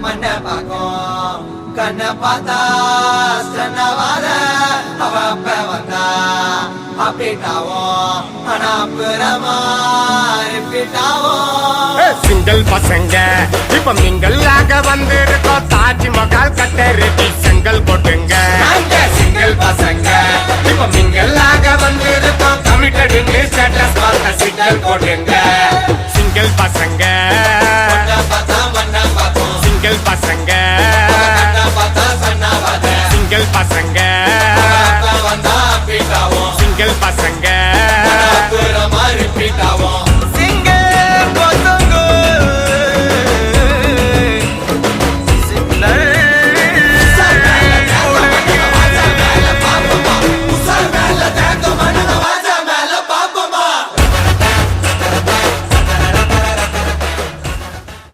மண்ண பாக்கும் கண்ண பார்த்தா சன்னவாத அவ அப்ப வந்தா அப்படிட்டாவும் ஆனா புறமா ரிப்பீட்டாவும் சிங்கிள் பசங்க இப்ப மிங்கல் ஆக வந்திருக்கோம் தாஜ்மஹால் கட்ட ரெடி செங்கல் போட்டுங்க சிங்கிள் பசங்க இப்ப மிங்கல் ஆக வந்திருக்கோம் கமிட்டட் ஸ்டேட்டஸ் பார்த்த சிங்கல் போட்டுங்க சிங்கிள் பசங்க